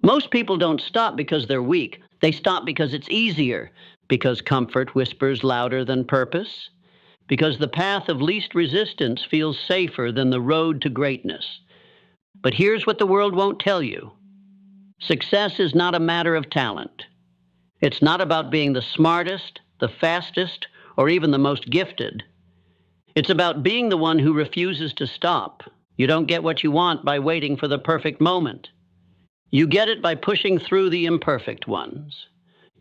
Most people don't stop because they're weak. They stop because it's easier, because comfort whispers louder than purpose, because the path of least resistance feels safer than the road to greatness. But here's what the world won't tell you. Success is not a matter of talent. It's not about being the smartest, the fastest, or even the most gifted. It's about being the one who refuses to stop. You don't get what you want by waiting for the perfect moment. You get it by pushing through the imperfect ones.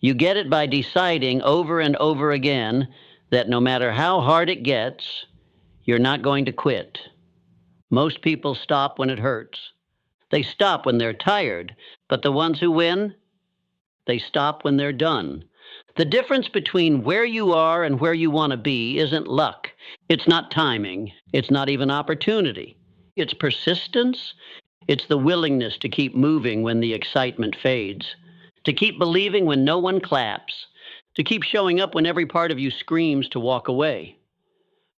You get it by deciding over and over again that no matter how hard it gets, you're not going to quit. Most people stop when it hurts. They stop when they're tired, but the ones who win, they stop when they're done. The difference between where you are and where you want to be isn't luck. It's not timing. It's not even opportunity. It's persistence. It's the willingness to keep moving when the excitement fades, to keep believing when no one claps, to keep showing up when every part of you screams to walk away.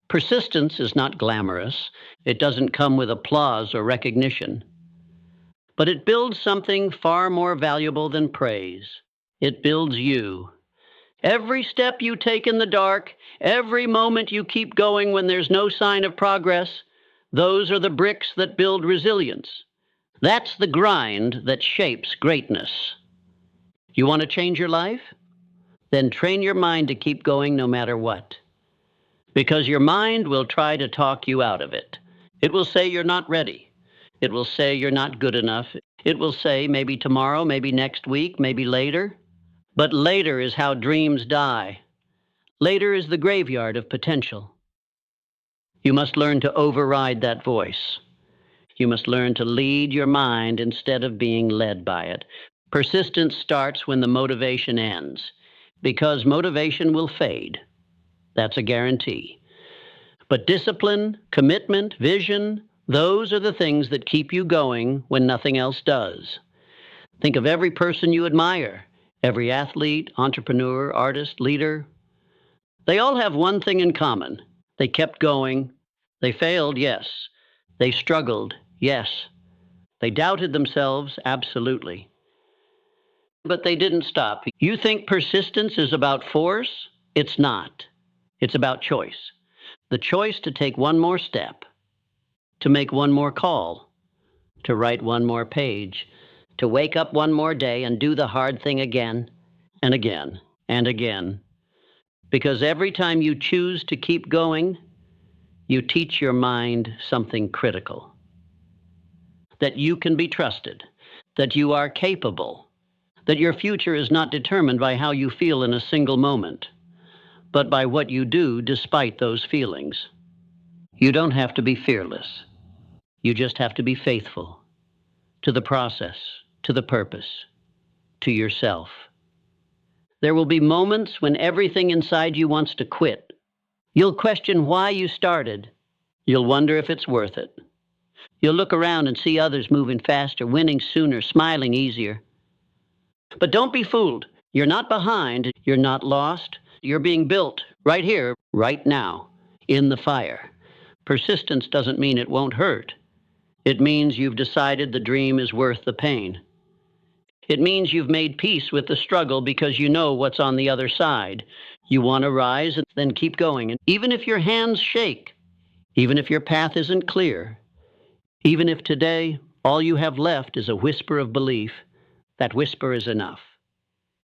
Persistence is not glamorous. It doesn't come with applause or recognition. But it builds something far more valuable than praise. It builds you. Every step you take in the dark, every moment you keep going when there's no sign of progress, those are the bricks that build resilience. That's the grind that shapes greatness. You want to change your life? Then train your mind to keep going no matter what. Because your mind will try to talk you out of it. It will say you're not ready. It will say you're not good enough. It will say maybe tomorrow, maybe next week, maybe later. But later is how dreams die. Later is the graveyard of potential. You must learn to override that voice. You must learn to lead your mind instead of being led by it. Persistence starts when the motivation ends, because motivation will fade. That's a guarantee. But discipline, commitment, vision, those are the things that keep you going when nothing else does. Think of every person you admire, every athlete, entrepreneur, artist, leader. They all have one thing in common. They kept going. They failed, yes. They struggled, yes. They doubted themselves, absolutely. But they didn't stop. You think persistence is about force? It's not. It's about choice. The choice to take one more step, to make one more call, to write one more page, to wake up one more day and do the hard thing again and again and again. Because every time you choose to keep going, you teach your mind something critical. That you can be trusted, that you are capable, that your future is not determined by how you feel in a single moment, but by what you do despite those feelings. You don't have to be fearless. You just have to be faithful to the process, to the purpose, to yourself. There will be moments when everything inside you wants to quit. You'll question why you started. You'll wonder if it's worth it. You'll look around and see others moving faster, winning sooner, smiling easier. But don't be fooled. You're not behind. You're not lost. You're being built right here, right now, in the fire. Persistence doesn't mean it won't hurt. It means you've decided the dream is worth the pain. It means you've made peace with the struggle because you know what's on the other side. You want to rise and then keep going. And even if your hands shake, even if your path isn't clear, even if today all you have left is a whisper of belief, that whisper is enough.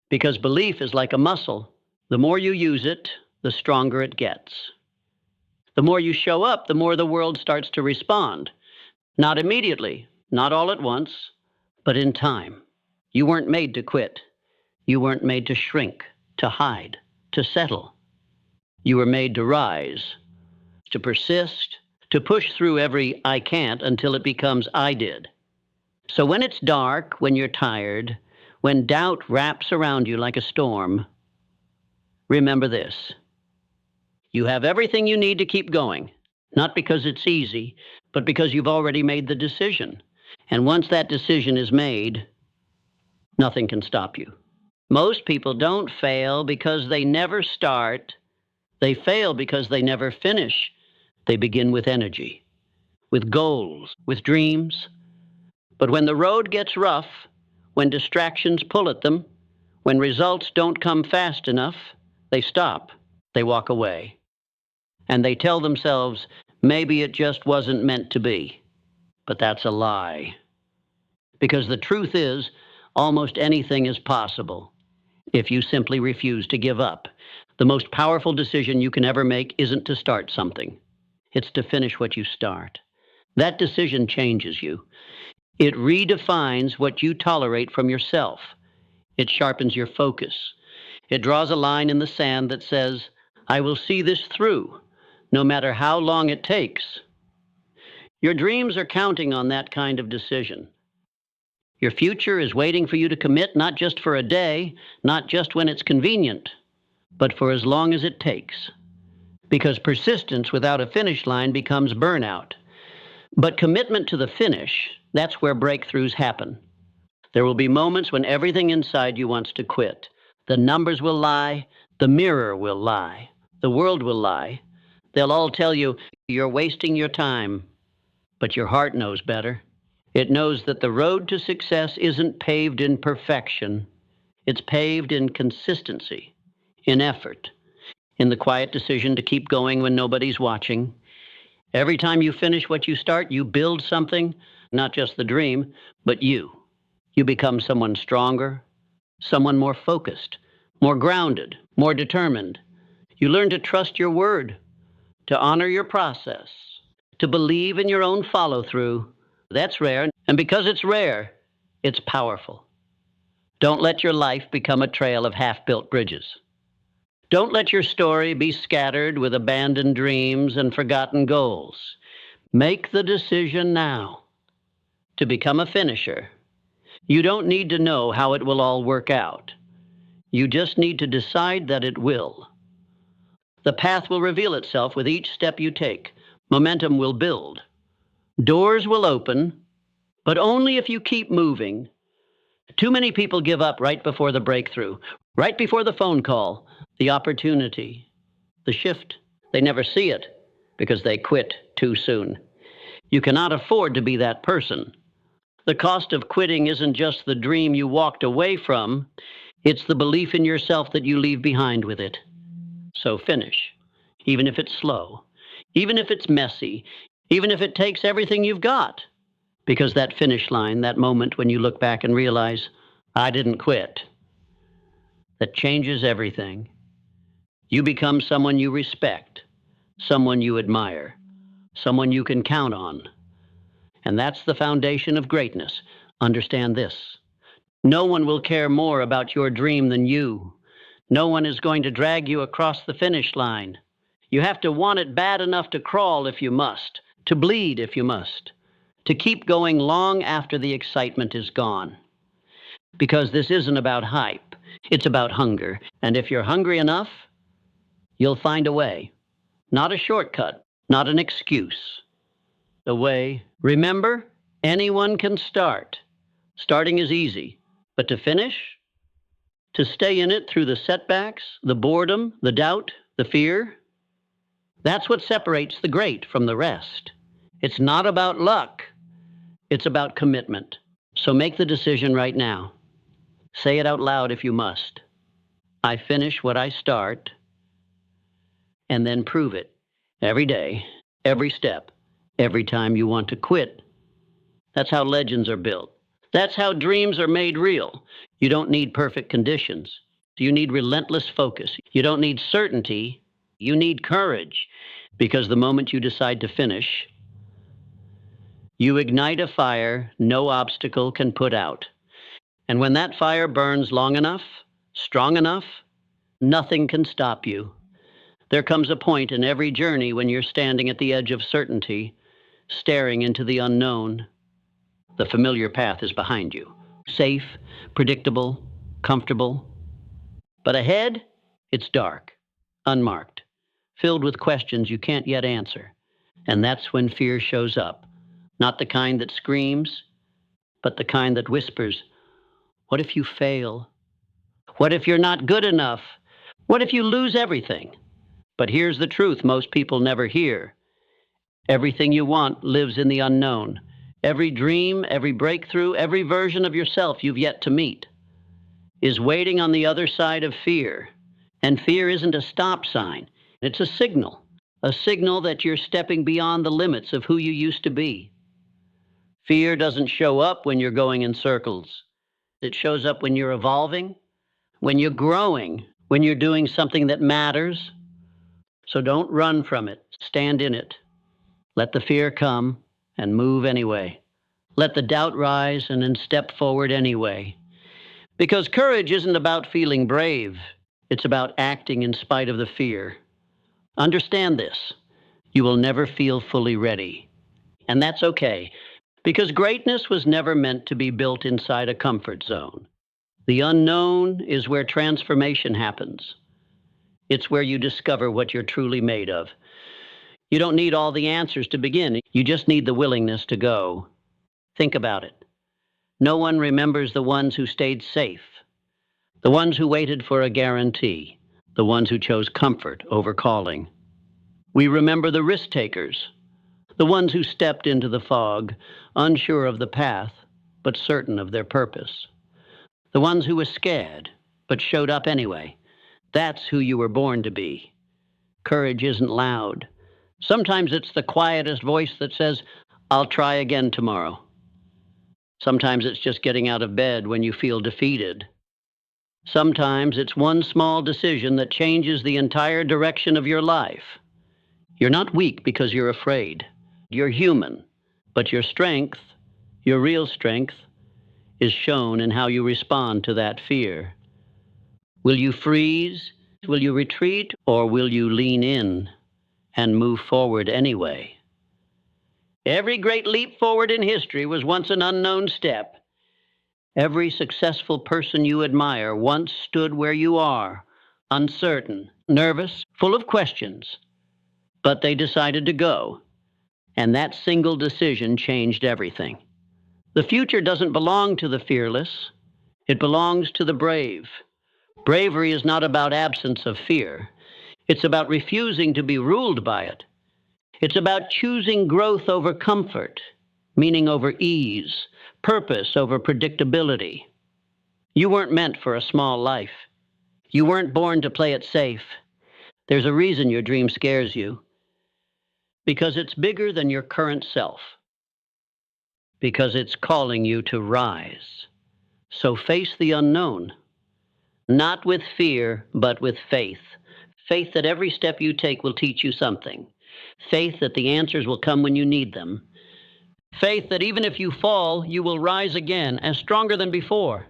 Because belief is like a muscle. The more you use it, the stronger it gets. The more you show up, the more the world starts to respond. Not immediately, not all at once, but in time. You weren't made to quit. You weren't made to shrink, to hide, to settle. You were made to rise, to persist, to push through every I can't until it becomes I did. So when it's dark, when you're tired, when doubt wraps around you like a storm, remember this. You have everything you need to keep going, not because it's easy, but because you've already made the decision. And once that decision is made, nothing can stop you. Most people don't fail because they never start. They fail because they never finish. They begin with energy, with goals, with dreams. But when the road gets rough, When distractions pull at them, when results don't come fast enough, they stop, they walk away, and they tell themselves, maybe it just wasn't meant to be. But that's a lie. Because the truth is, almost anything is possible if you simply refuse to give up. The most powerful decision you can ever make isn't to start something, it's to finish what you start. That decision changes you. It redefines what you tolerate from yourself. It sharpens your focus. It draws a line in the sand that says, I will see this through, no matter how long it takes. Your dreams are counting on that kind of decision. Your future is waiting for you to commit, not just for a day, not just when it's convenient, but for as long as it takes. Because persistence without a finish line becomes burnout. But commitment to the finish, that's where breakthroughs happen. There will be moments when everything inside you wants to quit. The numbers will lie, the mirror will lie, the world will lie. They'll all tell you, you're wasting your time. But your heart knows better. It knows that the road to success isn't paved in perfection. It's paved in consistency, in effort, in the quiet decision to keep going when nobody's watching. Every time you finish what you start, you build something, not just the dream, but you. You become someone stronger, someone more focused, more grounded, more determined. You learn to trust your word, to honor your process, to believe in your own follow-through. That's rare, and because it's rare, it's powerful. Don't let your life become a trail of half-built bridges. Don't let your story be scattered with abandoned dreams and forgotten goals. Make the decision now to become a finisher. You don't need to know how it will all work out. You just need to decide that it will. The path will reveal itself with each step you take. Momentum will build. Doors will open, but only if you keep moving. Too many people give up right before the breakthrough, right before the phone call, the opportunity, the shift. They never see it because they quit too soon. You cannot afford to be that person. The cost of quitting isn't just the dream you walked away from, it's the belief in yourself that you leave behind with it. So finish, even if it's slow, even if it's messy, even if it takes everything you've got. Because that finish line, that moment when you look back and realize, I didn't quit, that changes everything. You become someone you respect, someone you admire, someone you can count on. And that's the foundation of greatness. Understand this. No one will care more about your dream than you. No one is going to drag you across the finish line. You have to want it bad enough to crawl if you must, to bleed if you must, to keep going long after the excitement is gone. Because this isn't about hype, it's about hunger. And if you're hungry enough, you'll find a way. Not a shortcut, not an excuse. A way. Remember, anyone can start. Starting is easy, but to finish, to stay in it through the setbacks, the boredom, the doubt, the fear, that's what separates the great from the rest. It's not about luck, it's about commitment. So make the decision right now. Say it out loud if you must. I finish what I start, and then prove it every day, every step, every time you want to quit. That's how legends are built. That's how dreams are made real. You don't need perfect conditions. You need relentless focus. You don't need certainty. You need courage. Because the moment you decide to finish, you ignite a fire no obstacle can put out. And when that fire burns long enough, strong enough, nothing can stop you. There comes a point in every journey when you're standing at the edge of certainty, staring into the unknown. The familiar path is behind you. Safe, predictable, comfortable. But ahead, it's dark, unmarked, filled with questions you can't yet answer. And that's when fear shows up. Not the kind that screams, but the kind that whispers, what if you fail? What if you're not good enough? What if you lose everything? But here's the truth most people never hear. Everything you want lives in the unknown. Every dream, every breakthrough, every version of yourself you've yet to meet is waiting on the other side of fear. And fear isn't a stop sign, it's a signal that you're stepping beyond the limits of who you used to be. Fear doesn't show up when you're going in circles. It shows up when you're evolving, when you're growing, when you're doing something that matters. So don't run from it. Stand in it. Let the fear come and move anyway. Let the doubt rise and then step forward anyway. Because courage isn't about feeling brave. It's about acting in spite of the fear. Understand this. You will never feel fully ready. And that's okay, because greatness was never meant to be built inside a comfort zone. The unknown is where transformation happens. It's where you discover what you're truly made of. You don't need all the answers to begin. You just need the willingness to go. Think about it. No one remembers the ones who stayed safe, the ones who waited for a guarantee, the ones who chose comfort over calling. We remember the risk takers, the ones who stepped into the fog, unsure of the path, but certain of their purpose. The ones who were scared, but showed up anyway. That's who you were born to be. Courage isn't loud. Sometimes it's the quietest voice that says, "I'll try again tomorrow." Sometimes it's just getting out of bed when you feel defeated. Sometimes it's one small decision that changes the entire direction of your life. You're not weak because you're afraid. You're human. But your strength, your real strength, is shown in how you respond to that fear. Will you freeze? Will you retreat? Or will you lean in and move forward anyway? Every great leap forward in history was once an unknown step. Every successful person you admire once stood where you are, uncertain, nervous, full of questions. But they decided to go, and that single decision changed everything. The future doesn't belong to the fearless. It belongs to the brave. Bravery is not about absence of fear. It's about refusing to be ruled by it. It's about choosing growth over comfort, meaning over ease, purpose over predictability. You weren't meant for a small life. You weren't born to play it safe. There's a reason your dream scares you. Because it's bigger than your current self. Because it's calling you to rise. So face the unknown. Not with fear, but with faith. Faith that every step you take will teach you something. Faith that the answers will come when you need them. Faith that even if you fall, you will rise again as stronger than before.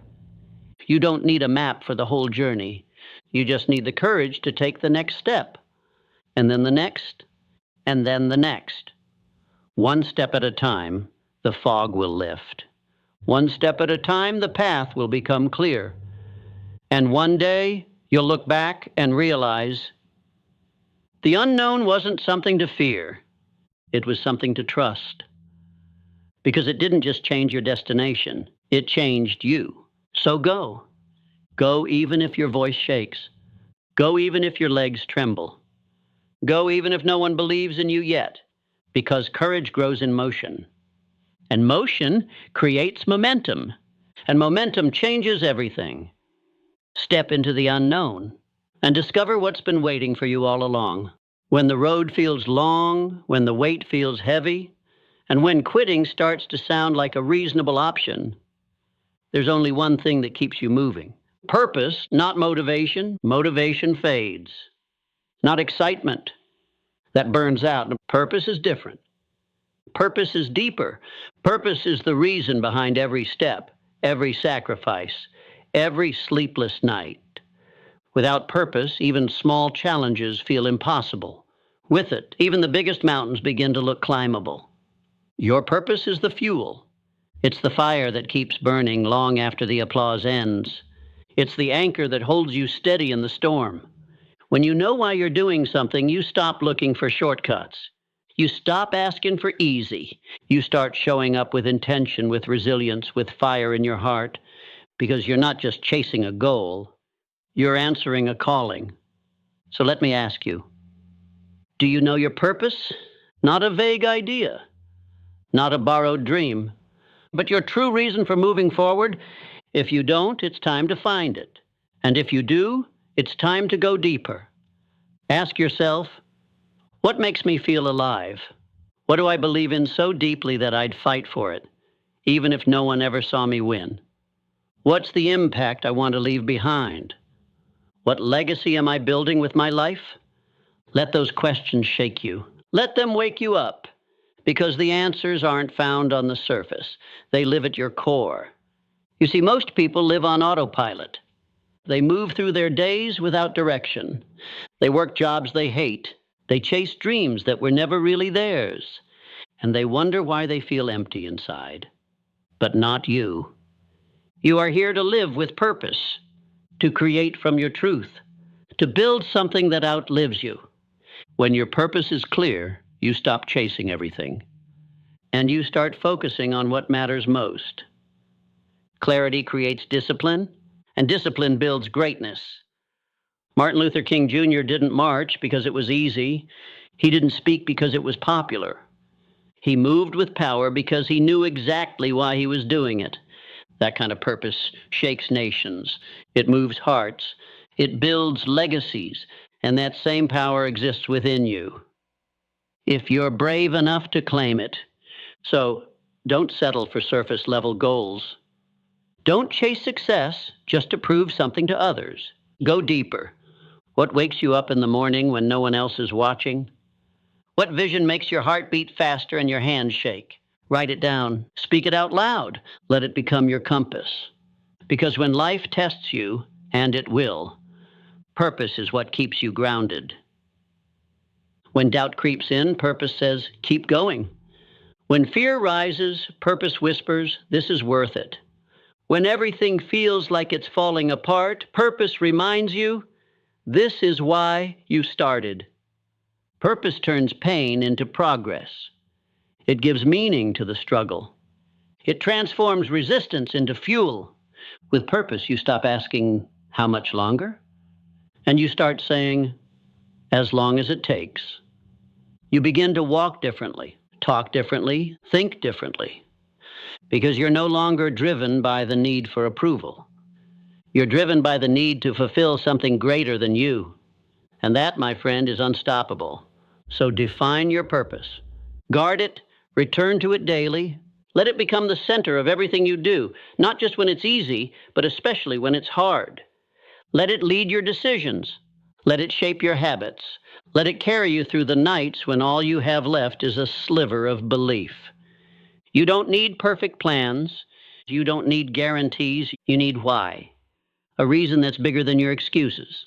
You don't need a map for the whole journey. You just need the courage to take the next step. And then the next. And then the next. One step at a time, the fog will lift. One step at a time, the path will become clear. And one day, you'll look back and realize the unknown wasn't something to fear. It was something to trust. Because it didn't just change your destination, it changed you. So go. Go even if your voice shakes. Go even if your legs tremble. Go even if no one believes in you yet, because courage grows in motion. And motion creates momentum, and momentum changes everything. Step into the unknown and discover what's been waiting for you all along. When the road feels long, when the weight feels heavy, and when quitting starts to sound like a reasonable option, there's only one thing that keeps you moving. Purpose, not motivation. Motivation fades. Not excitement. That burns out. Purpose is different. Purpose is deeper. Purpose is the reason behind every step, every sacrifice, every sleepless night. Without purpose, even small challenges feel impossible. With it, even the biggest mountains begin to look climbable. Your purpose is the fuel. It's the fire that keeps burning long after the applause ends. It's the anchor that holds you steady in the storm. When you know why you're doing something, you stop looking for shortcuts. You stop asking for easy. You start showing up with intention, with resilience, with fire in your heart, because you're not just chasing a goal, you're answering a calling. So let me ask you, do you know your purpose? Not a vague idea. not a borrowed dream. But your true reason for moving forward, if you don't, it's time to find it. And if you do, it's time to go deeper. Ask yourself, what makes me feel alive? What do I believe in so deeply that I'd fight for it, even if no one ever saw me win? What's the impact I want to leave behind? What legacy am I building with my life? Let those questions shake you. Let them wake you up, because the answers aren't found on the surface. They live at your core. You see, most people live on autopilot. They move through their days without direction. They work jobs they hate. They chase dreams that were never really theirs. And they wonder why they feel empty inside. But not you. You are here to live with purpose, to create from your truth, to build something that outlives you. When your purpose is clear, you stop chasing everything, and you start focusing on what matters most. Clarity creates discipline, and discipline builds greatness. Martin Luther King Jr. didn't march because it was easy. He didn't speak because it was popular. He moved with power because he knew exactly why he was doing it. That kind of purpose shakes nations. It moves hearts. It builds legacies, and that same power exists within you, if you're brave enough to claim it. So don't settle for surface level goals. Don't chase success just to prove something to others. Go deeper. What wakes you up in the morning when no one else is watching? What vision makes your heart beat faster and your hands shake? Write it down. Speak it out loud. Let it become your compass. Because when life tests you, and it will, purpose is what keeps you grounded. When doubt creeps in, purpose says, keep going. When fear rises, purpose whispers, this is worth it. When everything feels like it's falling apart, purpose reminds you, this is why you started. Purpose turns pain into progress. It gives meaning to the struggle. It transforms resistance into fuel. With purpose, you stop asking, how much longer? And you start saying, as long as it takes. You begin to walk differently, talk differently, think differently, because you're no longer driven by the need for approval. You're driven by the need to fulfill something greater than you. And that, my friend, is unstoppable. So define your purpose. Guard it, return to it daily. Let it become the center of everything you do, not just when it's easy, but especially when it's hard. Let it lead your decisions. Let it shape your habits. Let it carry you through the nights when all you have left is a sliver of belief. You don't need perfect plans. You don't need guarantees. You need why. A reason that's bigger than your excuses.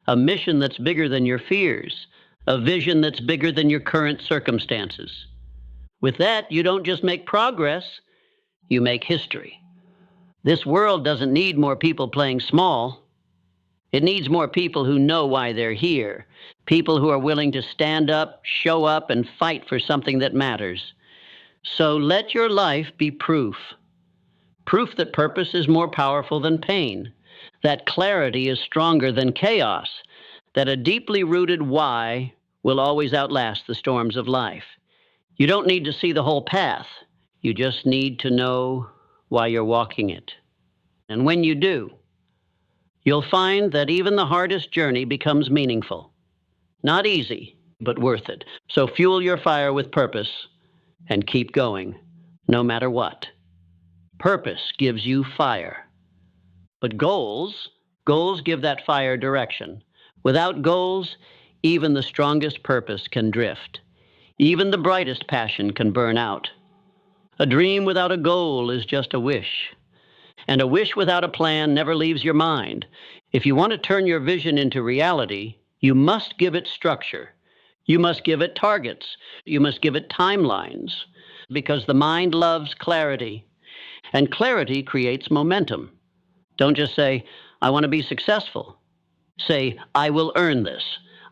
A mission that's bigger than your fears. A vision that's bigger than your current circumstances. With that, you don't just make progress, you make history. This world doesn't need more people playing small. It needs more people who know why they're here. People who are willing to stand up, show up, and fight for something that matters. So let your life be proof. Proof that purpose is more powerful than pain. That clarity is stronger than chaos. That a deeply rooted why will always outlast the storms of life. You don't need to see the whole path. You just need to know why you're walking it. And when you do, you'll find that even the hardest journey becomes meaningful. Not easy, but worth it. So fuel your fire with purpose and keep going, no matter what. Purpose gives you fire. But goals give that fire direction. Without goals, even the strongest purpose can drift. Even the brightest passion can burn out. A dream without a goal is just a wish. And a wish without a plan never leaves your mind. If you want to turn your vision into reality, you must give it structure. You must give it targets. You must give it timelines. Because the mind loves clarity. And clarity creates momentum. Don't just say, I want to be successful. Say, I will earn this.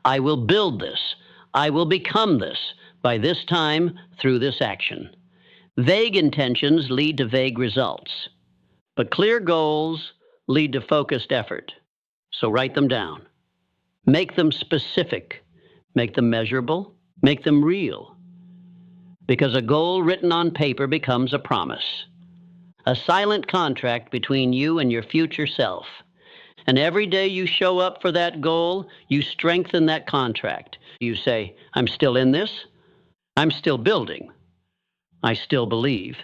I will build this. I will become this by this time through this action. Vague intentions lead to vague results. But clear goals lead to focused effort. So write them down. Make them specific. Make them measurable. Make them real. Because a goal written on paper becomes a promise, a silent contract between you and your future self. And every day you show up for that goal, you strengthen that contract. You say, I'm still in this. I'm still building. I still believe.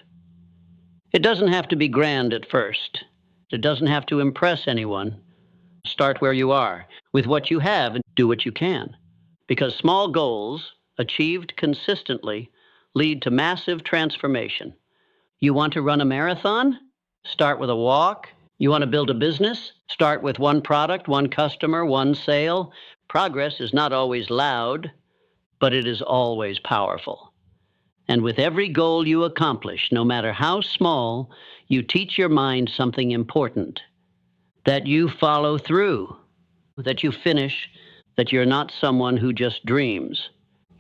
It doesn't have to be grand at first. It doesn't have to impress anyone. Start where you are, with what you have, and do what you can. Because small goals, achieved consistently, lead to massive transformation. You want to run a marathon? Start with a walk. You want to build a business? Start with one product, one customer, one sale. Progress is not always loud, but it is always powerful. And with every goal you accomplish, no matter how small, you teach your mind something important. That you follow through, that you finish, that you're not someone who just dreams.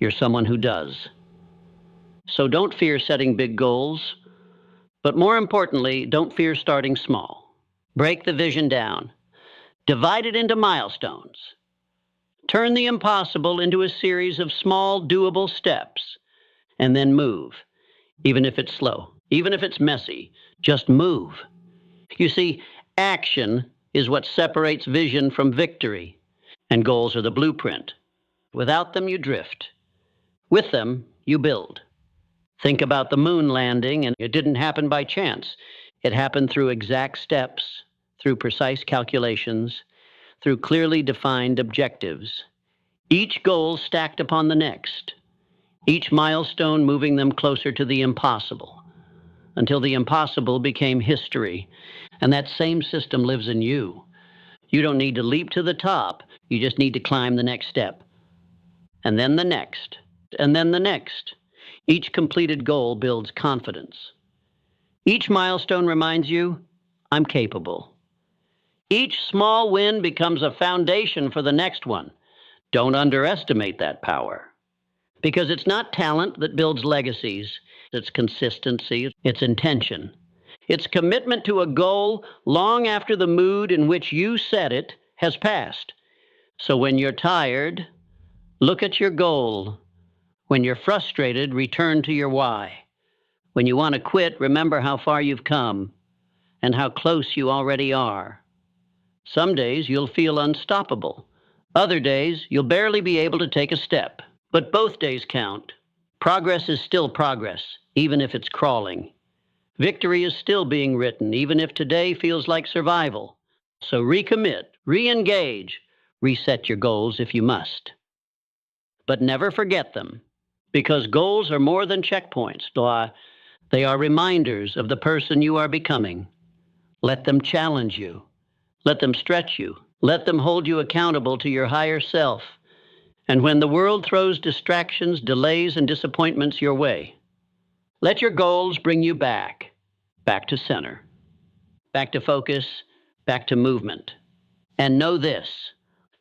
You're someone who does. So don't fear setting big goals, but more importantly, don't fear starting small. Break the vision down. Divide it into milestones. Turn the impossible into a series of small, doable steps. And then move, even if it's slow, even if it's messy. Just move. You see, action is what separates vision from victory, and goals are the blueprint. Without them, you drift. With them, you build. Think about the moon landing, and it didn't happen by chance. It happened through exact steps, through precise calculations, through clearly defined objectives. Each goal stacked upon the next. Each milestone moving them closer to the impossible, until the impossible became history. And that same system lives in you. You don't need to leap to the top. You just need to climb the next step. And then the next. And then the next. Each completed goal builds confidence. Each milestone reminds you, I'm capable. Each small win becomes a foundation for the next one. Don't underestimate that power. Because it's not talent that builds legacies. It's consistency, it's intention. It's commitment to a goal long after the mood in which you set it has passed. So when you're tired, look at your goal. When you're frustrated, return to your why. When you want to quit, remember how far you've come and how close you already are. Some days you'll feel unstoppable. Other days you'll barely be able to take a step. But both days count. Progress is still progress, even if it's crawling. Victory is still being written, even if today feels like survival. So recommit, re-engage, reset your goals if you must. But never forget them, because goals are more than checkpoints. They are reminders of the person you are becoming. Let them challenge you. Let them stretch you. Let them hold you accountable to your higher self. And when the world throws distractions, delays, and disappointments your way, let your goals bring you back to center, back to focus, back to movement. And know this,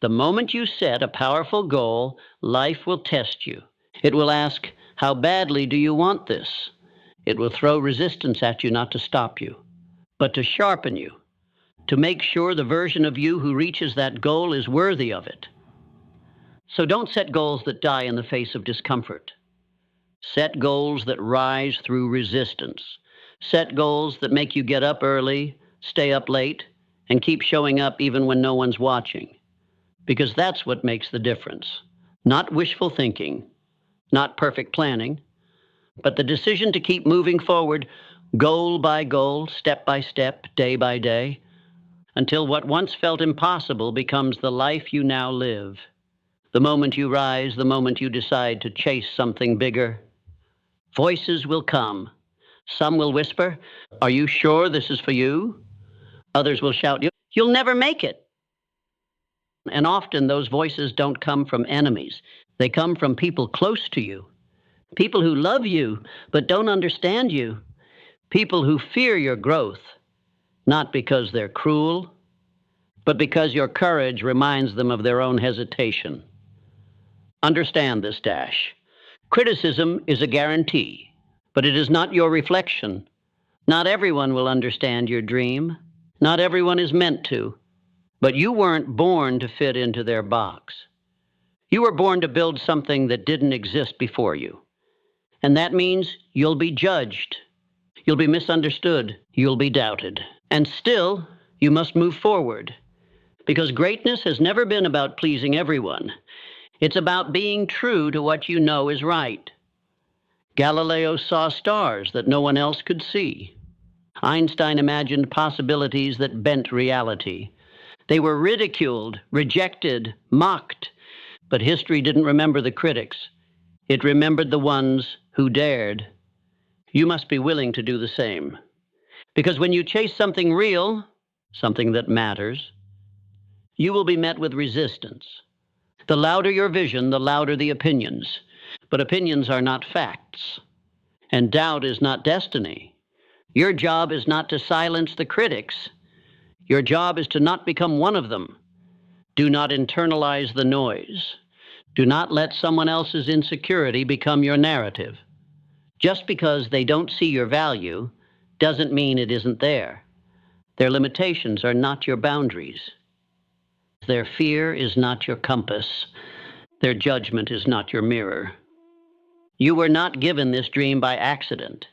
the moment you set a powerful goal, life will test you. It will ask, how badly do you want this? It will throw resistance at you not to stop you, but to sharpen you, to make sure the version of you who reaches that goal is worthy of it. So don't set goals that die in the face of discomfort. Set goals that rise through resistance. Set goals that make you get up early, stay up late, and keep showing up even when no one's watching. Because that's what makes the difference. Not wishful thinking, not perfect planning, but the decision to keep moving forward, goal by goal, step by step, day by day, until what once felt impossible becomes the life you now live. The moment you rise, the moment you decide to chase something bigger, voices will come. Some will whisper, are you sure this is for you? Others will shout, you'll never make it. And often those voices don't come from enemies. They come from people close to you. People who love you, but don't understand you. People who fear your growth, not because they're cruel, but because your courage reminds them of their own hesitation. Understand this, Dash. Criticism is a guarantee, but it is not your reflection. Not everyone will understand your dream. Not everyone is meant to. But you weren't born to fit into their box. You were born to build something that didn't exist before you. And that means you'll be judged, you'll be misunderstood, you'll be doubted. And still, you must move forward, because greatness has never been about pleasing everyone. It's about being true to what you know is right. Galileo saw stars that no one else could see. Einstein imagined possibilities that bent reality. They were ridiculed, rejected, mocked, but history didn't remember the critics. It remembered the ones who dared. You must be willing to do the same. Because when you chase something real, something that matters, you will be met with resistance. The louder your vision, the louder the opinions. But opinions are not facts. And doubt is not destiny. Your job is not to silence the critics. Your job is to not become one of them. Do not internalize the noise. Do not let someone else's insecurity become your narrative. Just because they don't see your value doesn't mean it isn't there. Their limitations are not your boundaries. Their fear is not your compass. Their judgment is not your mirror. You were not given this dream by accident.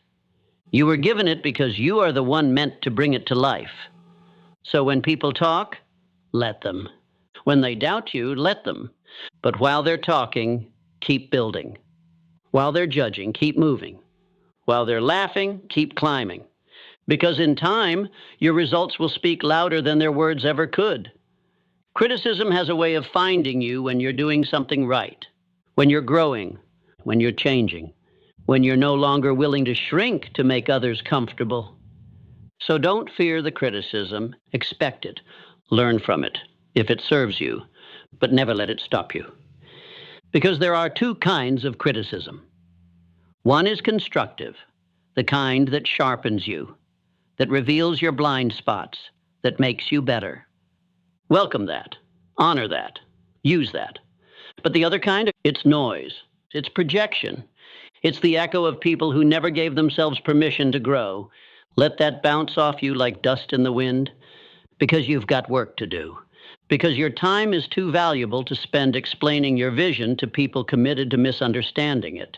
You were given it because you are the one meant to bring it to life. So when people talk, let them. When they doubt you, let them. But while they're talking, keep building. While they're judging, keep moving. While they're laughing, keep climbing. Because in time, your results will speak louder than their words ever could. Criticism has a way of finding you when you're doing something right, when you're growing, when you're changing, when you're no longer willing to shrink to make others comfortable. So don't fear the criticism, expect it, learn from it, if it serves you, but never let it stop you. Because there are two kinds of criticism. One is constructive, the kind that sharpens you, that reveals your blind spots, that makes you better. Welcome that, honor that, use that. But the other kind, it's noise, it's projection. It's the echo of people who never gave themselves permission to grow. Let that bounce off you like dust in the wind, because you've got work to do. Because your time is too valuable to spend explaining your vision to people committed to misunderstanding it.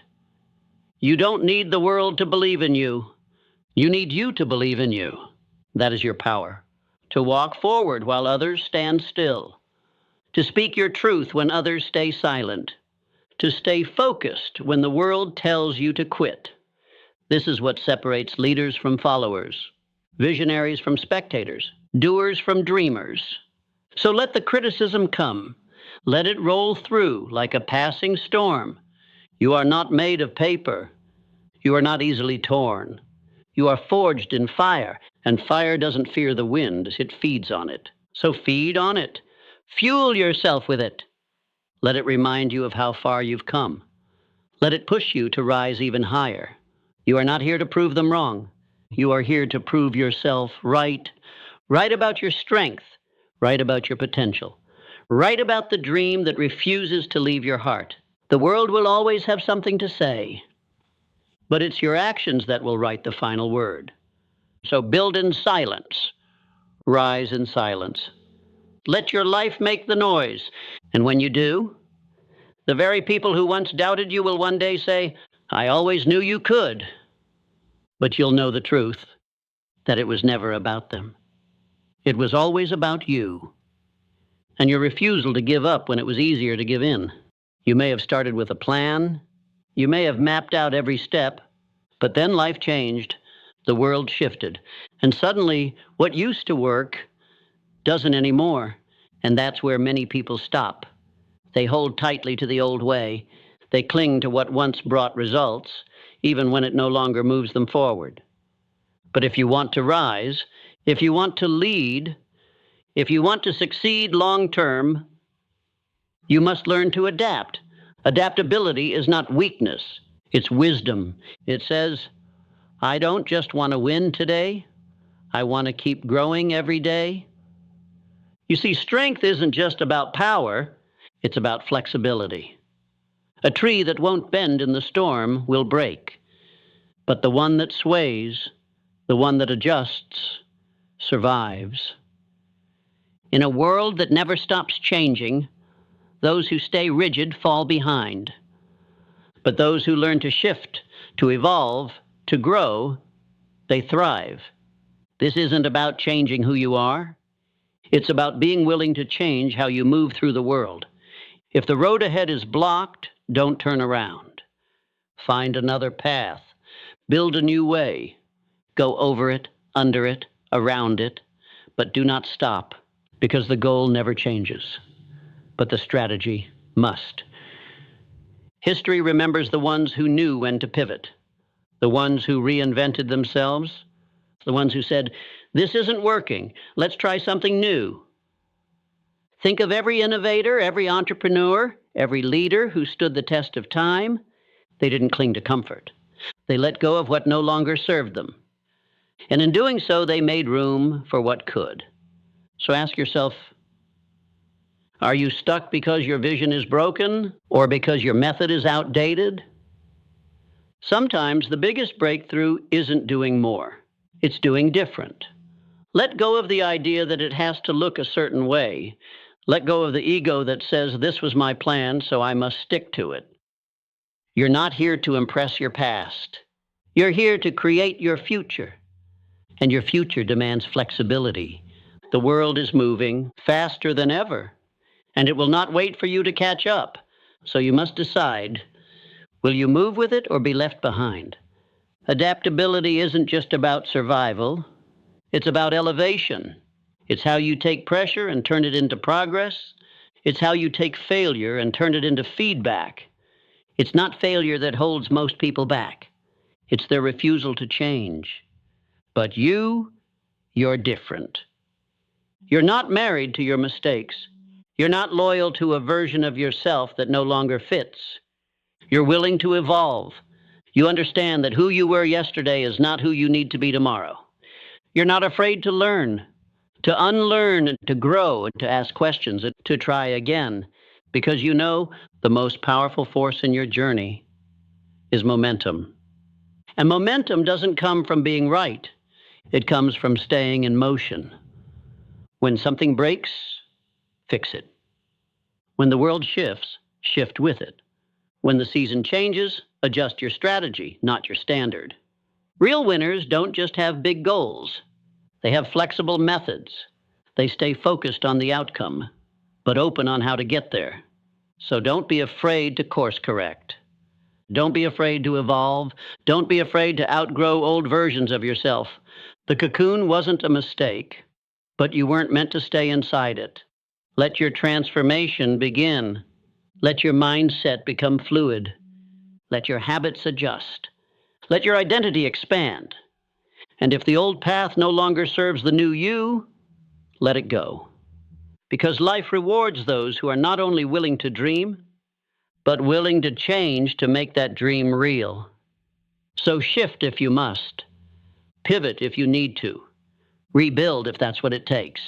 You don't need the world to believe in you. You need you to believe in you. That is your power. To walk forward while others stand still. To speak your truth when others stay silent. To stay focused when the world tells you to quit. This is what separates leaders from followers, visionaries from spectators, doers from dreamers. So let the criticism come. Let it roll through like a passing storm. You are not made of paper. You are not easily torn. You are forged in fire, and fire doesn't fear the wind, it feeds on it. So feed on it. Fuel yourself with it. Let it remind you of how far you've come. Let it push you to rise even higher. You are not here to prove them wrong. You are here to prove yourself right. Right about your strength. Right about your potential. Right about the dream that refuses to leave your heart. The world will always have something to say, but it's your actions that will write the final word. So build in silence. Rise in silence. Let your life make the noise. And when you do, the very people who once doubted you will one day say, I always knew you could. But you'll know the truth, that it was never about them. It was always about you. And your refusal to give up when it was easier to give in. You may have started with a plan. You may have mapped out every step. But then life changed. The world shifted. And suddenly, what used to work doesn't anymore. And that's where many people stop. They hold tightly to the old way. They cling to what once brought results, even when it no longer moves them forward. But if you want to rise, if you want to lead, if you want to succeed long term, you must learn to adapt. Adaptability is not weakness, it's wisdom. It says, I don't just want to win today, I want to keep growing every day. You see, strength isn't just about power, it's about flexibility. A tree that won't bend in the storm will break, but the one that sways, the one that adjusts, survives. In a world that never stops changing, those who stay rigid fall behind. But those who learn to shift, to evolve, to grow, they thrive. This isn't about changing who you are. It's about being willing to change how you move through the world. If the road ahead is blocked, don't turn around. Find another path. Build a new way. Go over it, under it, around it, but do not stop, because the goal never changes, but the strategy must. History remembers the ones who knew when to pivot, the ones who reinvented themselves, the ones who said, "This isn't working, let's try something new." Think of every innovator, every entrepreneur, every leader who stood the test of time. They didn't cling to comfort. They let go of what no longer served them. And in doing so, they made room for what could. So ask yourself, are you stuck because your vision is broken or because your method is outdated? Sometimes the biggest breakthrough isn't doing more. It's doing different. Let go of the idea that it has to look a certain way. Let go of the ego that says, "This was my plan, so I must stick to it." You're not here to impress your past. You're here to create your future. And your future demands flexibility. The world is moving faster than ever, and it will not wait for you to catch up. So you must decide, will you move with it or be left behind? Adaptability isn't just about survival. It's about elevation. It's how you take pressure and turn it into progress. It's how you take failure and turn it into feedback. It's not failure that holds most people back. It's their refusal to change. But you're different. You're not married to your mistakes. You're not loyal to a version of yourself that no longer fits. You're willing to evolve. You understand that who you were yesterday is not who you need to be tomorrow. You're not afraid to learn, to unlearn, and to grow, and to ask questions, and to try again, because you know the most powerful force in your journey is momentum. And momentum doesn't come from being right. It comes from staying in motion. When something breaks, fix it. When the world shifts, shift with it. When the season changes, adjust your strategy, not your standard. Real winners don't just have big goals. They have flexible methods. They stay focused on the outcome, but open on how to get there. So don't be afraid to course correct. Don't be afraid to evolve. Don't be afraid to outgrow old versions of yourself. The cocoon wasn't a mistake, but you weren't meant to stay inside it. Let your transformation begin. Let your mindset become fluid. Let your habits adjust. Let your identity expand. And if the old path no longer serves the new you, let it go. Because life rewards those who are not only willing to dream, but willing to change to make that dream real. So shift if you must. Pivot if you need to. Rebuild if that's what it takes.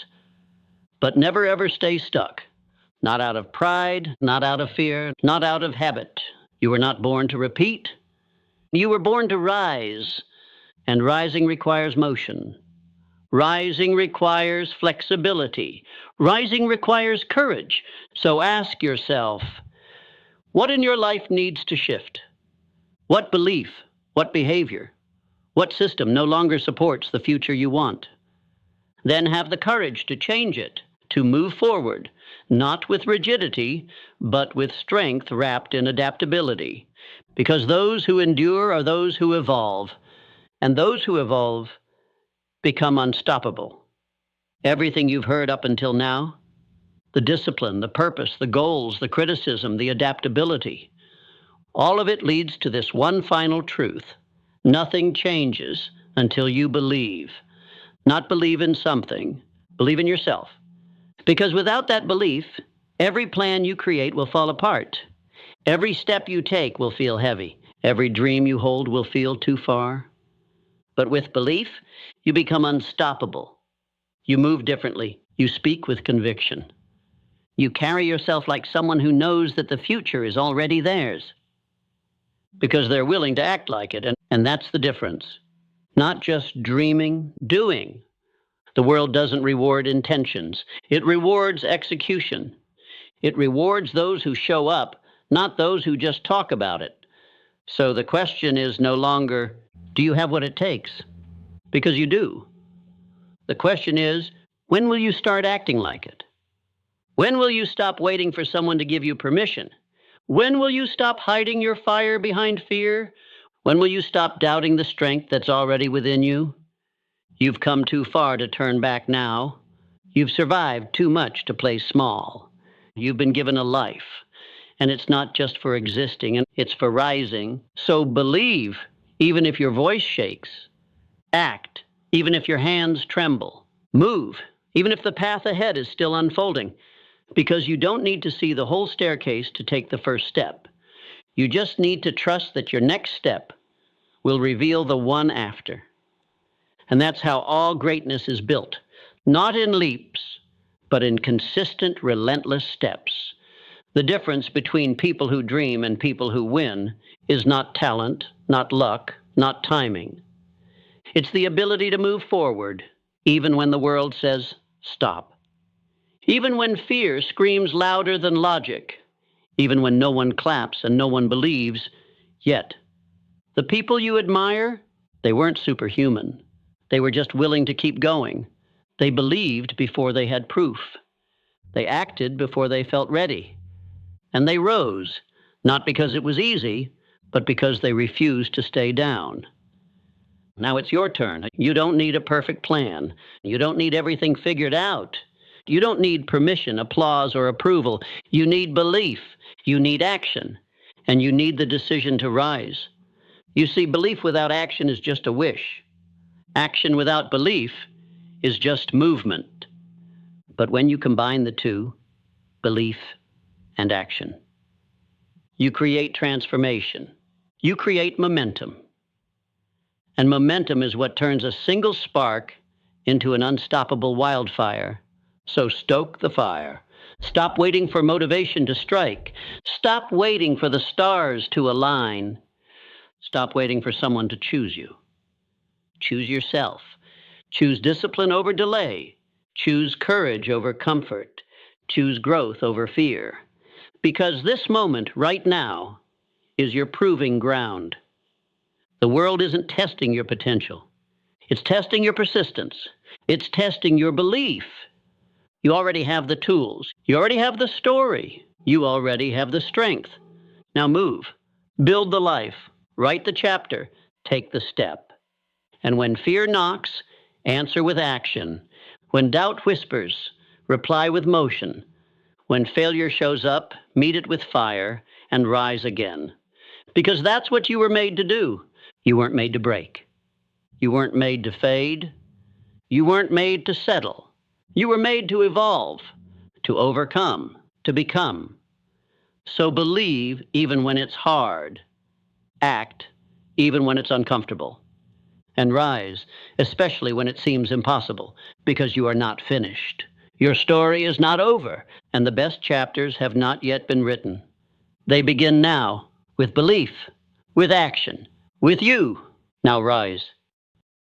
But never ever stay stuck. Not out of pride, not out of fear, not out of habit. You were not born to repeat. You were born to rise. And rising requires motion. Rising requires flexibility. Rising requires courage. So ask yourself, what in your life needs to shift? What belief, what behavior, what system no longer supports the future you want? Then have the courage to change it, to move forward, not with rigidity, but with strength wrapped in adaptability. Because those who endure are those who evolve, and those who evolve become unstoppable. Everything you've heard up until now, the discipline, the purpose, the goals, the criticism, the adaptability, all of it leads to this one final truth. Nothing changes until you believe. Not believe in something, believe in yourself. Because without that belief, every plan you create will fall apart. Every step you take will feel heavy. Every dream you hold will feel too far. But with belief, you become unstoppable. You move differently. You speak with conviction. You carry yourself like someone who knows that the future is already theirs. Because they're willing to act like it, and that's the difference. Not just dreaming, doing. The world doesn't reward intentions. It rewards execution. It rewards those who show up, not those who just talk about it. So the question is no longer, do you have what it takes? Because you do. The question is, when will you start acting like it? When will you stop waiting for someone to give you permission? When will you stop hiding your fire behind fear? When will you stop doubting the strength that's already within you? You've come too far to turn back now. You've survived too much to play small. You've been given a life, and it's not just for existing, and it's for rising. So believe, even if your voice shakes. Act, even if your hands tremble. Move, even if the path ahead is still unfolding, because you don't need to see the whole staircase to take the first step. You just need to trust that your next step will reveal the one after. And that's how all greatness is built, not in leaps, but in consistent, relentless steps. The difference between people who dream and people who win is not talent, not luck, not timing. It's the ability to move forward, even when the world says, stop. Even when fear screams louder than logic, even when no one claps and no one believes, yet the people you admire, they weren't superhuman. They were just willing to keep going. They believed before they had proof. They acted before they felt ready. And they rose, not because it was easy, but because they refused to stay down. Now it's your turn. You don't need a perfect plan. You don't need everything figured out. You don't need permission, applause, or approval. You need belief. You need action. And you need the decision to rise. You see, belief without action is just a wish. Action without belief is just movement. But when you combine the two, belief and action, you create transformation. You create momentum. And momentum is what turns a single spark into an unstoppable wildfire. So stoke the fire. Stop waiting for motivation to strike. Stop waiting for the stars to align. Stop waiting for someone to choose you. Choose yourself. Choose discipline over delay. Choose courage over comfort. Choose growth over fear. Because this moment, right now, is your proving ground. The world isn't testing your potential. It's testing your persistence. It's testing your belief. You already have the tools. You already have the story. You already have the strength. Now move. Build the life. Write the chapter. Take the step. And when fear knocks, answer with action. When doubt whispers, reply with motion. When failure shows up, meet it with fire and rise again. Because that's what you were made to do. You weren't made to break. You weren't made to fade. You weren't made to settle. You were made to evolve, to overcome, to become. So believe even when it's hard. Act even when it's uncomfortable. And rise, especially when it seems impossible, because you are not finished. Your story is not over, and the best chapters have not yet been written. They begin now, with belief, with action, with you. Now rise.